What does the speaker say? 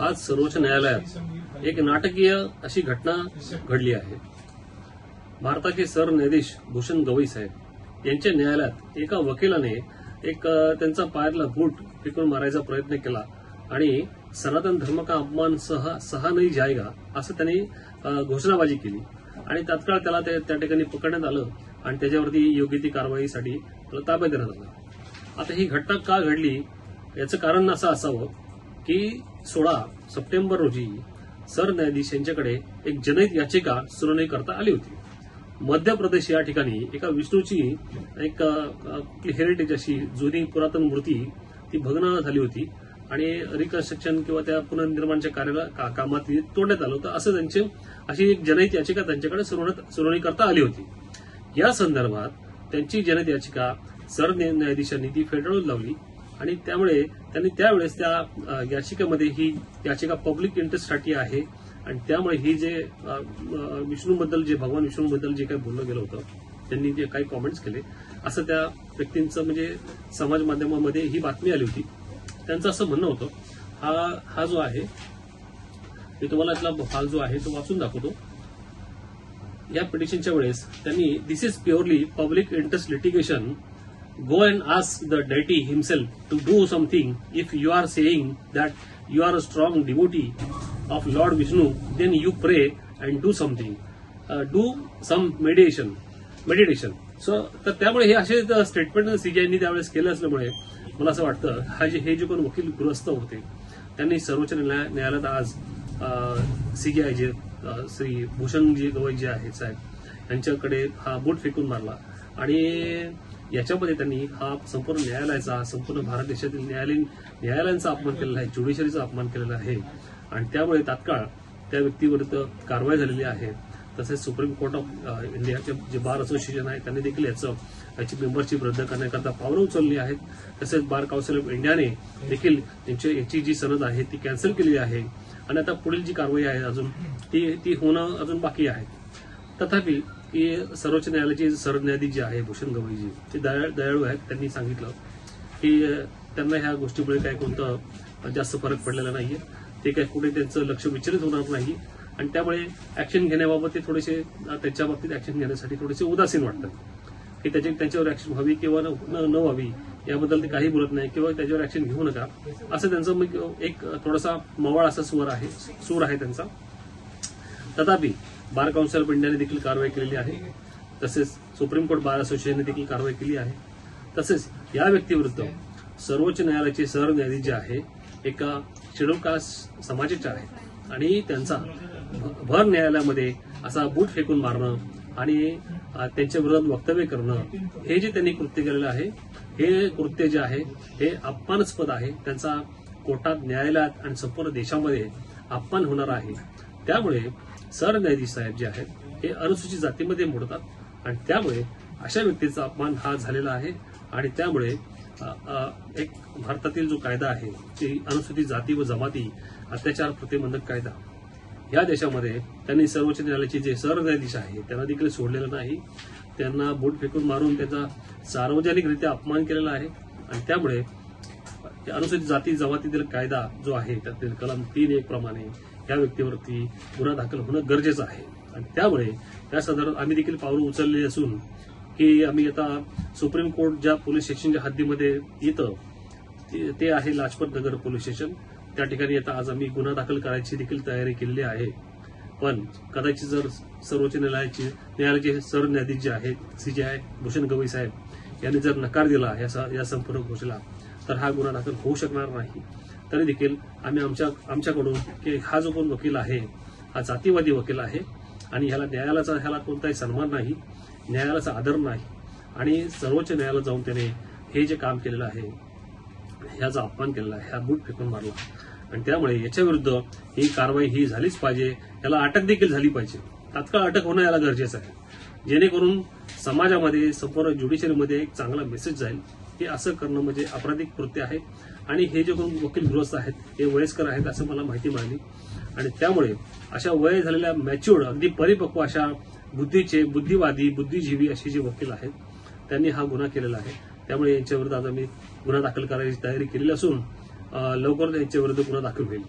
आज सर्वोच्च न्यायालयात एक नाटकीय अशी घटना घडली आहे। भारताचे सरन्यायाधीश भूषण गवई साहेब यांच्या न्यायालयात एका वकिलाने त्यांचा पायातला बूट फेकून मारायचा प्रयत्न केला आणि सनातन धर्म का अपमान सहा नहीं जाएगा असं त्यांनी घोषणाबाजी केली आणि तात्काळ त्याला त्या ठिकाणी पकडण्यात आलं आणि त्याच्यावरती योग्य ती कारवाईसाठी त्याला ताब्यात देण्यात आलं। आता ही घटना का घडली याचं कारण असं असावं की 16 सप्टेंबर रोजी सरन्यायाधीश यांच्याकडे एक जनहित याचिका सुनावणी करता आली होती। मध्य प्रदेश या ठिकाणी एका विष्णूची एक हेरिटेज अशी जुनी पुरातन मूर्ती ती भग्न झाली होती आणि रिकन्स्ट्रक्शन किंवा त्या पुनर्निर्माणाच्या कामात तोडण्यात आलं होतं असं अशी एक जनहित याचिका त्यांच्याकडे सुनावणी करता आली होती। या संदर्भात त्यांची जनहित याचिका सरन्यायाधीशांनी ती फेटाळून लावली आणि त्यामुळे त्यांनी त्यावेळेस त्या याचिकेमध्ये ही याचिका पब्लिक इंटरेस्टसाठी आहे आणि त्यामुळे ही जे विष्णूबद्दल जे भगवान विष्णूबद्दल जे काही बोललं गेलं होतं त्यांनी जे काही कॉमेंट्स केले असं त्या व्यक्तींचं म्हणजे समाज माध्यमामध्ये ही बातमी आली होती। त्यांचं असं म्हणणं होतं हा जो आहे मी तुम्हाला यातला भाग जो आहे तो वाचून दाखवतो। या पिटिशनच्या वेळेस त्यांनी this is purely public interest litigation go and ask the deity himself to do something. If you are saying that you are a strong devotee of Lord Vishnu, then you pray and do something. Do some meditation. So तर त्यामुळे हे असे statement सीजीआयनी त्यावेळेस केलं असल्यामुळे मला असं वाटतं हे जे कोण वकील गृहस्थ होते त्यांनी सर्वोच्च न्यायालयात आज सीजीआय जे श्री भूषणजी गवई जे आहेत साहेब यांच्याकडे हा बूट फेकून मारला आणि याच्यामध्ये त्यांनी हा संपूर्ण न्यायालयाचा संपूर्ण भारत देशातील न्यायालयांचा अपमान केलेला आहे, ज्युडिशरीचा अपमान केलेला आहे आणि त्यामुळे तात्काळ त्या व्यक्तीविरुद्ध कारवाई झालेली आहे। तसेच सुप्रीम कोर्ट ऑफ इंडियाचे जे बार असोसिएशन आहे त्यांनी देखील याची मेंबरशिप रद्द करण्याकरता पावलं उचलली आहेत। तसेच बार काउन्सिल ऑफ इंडियाने देखील याची जी सनद आहे ती कॅन्सल केली आहे आणि आता पुढील जी कारवाई आहे अजून ती होणं अजून बाकी आहे। तथापि की सर्वोच्च न्यायालयाचे सरन्यायाधीश जे आहे भूषण गवईजी ते दयाळू आहेत। त्यांनी सांगितलं की त्यांना ह्या गोष्टीमुळे काही कोणतं जास्त फरक पडलेला नाहीये, ते काही कुठे त्यांचं लक्ष विचलित होणार नाही आणि त्यामुळे ऍक्शन घेण्याबाबत ते थोडेसे त्याच्या बाबतीत ऍक्शन घेण्यासाठी थोडेसे उदासीन वाटतात की त्यांच्यावर ऍक्शन व्हावी किंवा न व्हावी याबद्दल ते काही बोलत नाही किंवा त्याच्यावर ऍक्शन घेऊ नका असं त्यांचं एक थोडासा मवाळ असा सूर आहे त्यांचा। तथापि बार काउन्सिल ऑफ इंडियाने देखील कारवाई केलेली आहे, तसेच सुप्रीम कोर्ट बार असोसिएशनने देखील कारवाई केली आहे। तसेच या व्यक्तीविरुद्ध सर्वोच्च न्यायालयाचे सरन्यायाधीश जे आहे एका शेड्यूल कास्ट समाजाचे आहेत आणि त्यांचा भर न्यायालयामध्ये असा बूट फेकून मारणं आणि त्यांच्या विरोधात वक्तव्य करणं हे जे त्यांनी कृत्य केलेलं आहे हे कृत्य जे आहे हे अपमानास्पद आहे। त्यांचा कोर्टात न्यायालयात आणि संपूर्ण देशामध्ये अपमान होणार आहे। त्यामुळे सरन्यायाधीश साहेब जे आहेत हे अनुसूचित जातीमध्ये मोडतात आणि त्यामुळे अशा व्यक्तीचा अपमान हा झालेला आहे आणि त्यामुळे एक भारतातील जो कायदा आहे ते अनुसूचित जाती व जमाती अत्याचार प्रतिबंधक कायदा या देशामध्ये त्यांनी सर्वोच्च न्यायालयाचे जे सरन्यायाधीश आहे त्यांना देखील सोडलेलं नाही। त्यांना बूट फेकून मारून त्याचा सार्वजनिकरित्या अपमान केलेला आहे आणि त्यामुळे अनुसूचित जाती जमातीतील कायदा जो आहे त्यातील कलम 3(1) प्रमाणे या व्यक्तीवरती गुन्हा दाखल होणं गरजेचं आहे आणि त्यामुळे त्या संदर्भात आम्ही देखील पावलं उचलली असून की आम्ही आता सुप्रीम कोर्ट ज्या पोलीस स्टेशनच्या हद्दीमध्ये येतं ते आहे लाजपत नगर पोलीस स्टेशन, त्या ठिकाणी आता आज आम्ही गुन्हा दाखल करायची देखील तयारी केलेली आहे। पण कदाचित जर सर्वोच्च न्यायालयाचे सरन्यायाधीश जे आहेत सीजीआय भूषण गवई साहेब यांनी जर नकार दिला या संपूर्ण गोष्टीला तर हा गुन्हा दाखल होऊ शकणार नाही। तरी देखील आम्ही आमच्याकडून की हा जो कोण वकील आहे हा जातीवादी वकील आहे आणि ह्याला कोणताही सन्मान नाही, न्यायालयाचा आदर नाही आणि सर्वोच्च न्यायालयात जाऊन त्याने हे जे काम केलेलं आहे ह्याचा अपमान केलेला आहे, हा बूट फेकून मारला आणि त्यामुळे याच्या विरुद्ध ही कारवाई ही झालीच पाहिजे, याला अटक देखील झाली पाहिजे। तात्काळ अटक होणं याला गरजेचं आहे जेणेकरून समाजामध्ये संपूर्ण ज्युडिशरीमध्ये एक चांगला मेसेज जाईल की असं करणं म्हणजे आपराधिक कृत्य आहे आणि हे जे कोण वकील गृहस्थ आहेत हे वयस्कर आहेत असं मला माहिती मिळाली आणि त्यामुळे अशा वय झालेल्या मॅच्युअर्ड अगदी परिपक्व अशा बुद्धीचे बुद्धिवादी बुद्धिजीवी असे जे वकील आहेत त्यांनी हा गुन्हा केलेला आहे। त्यामुळे यांच्याविरुद्ध आज आम्ही गुन्हा दाखल करायची तयारी केलेली असून लवकरच यांच्याविरुद्ध गुन्हा दाखल होईल।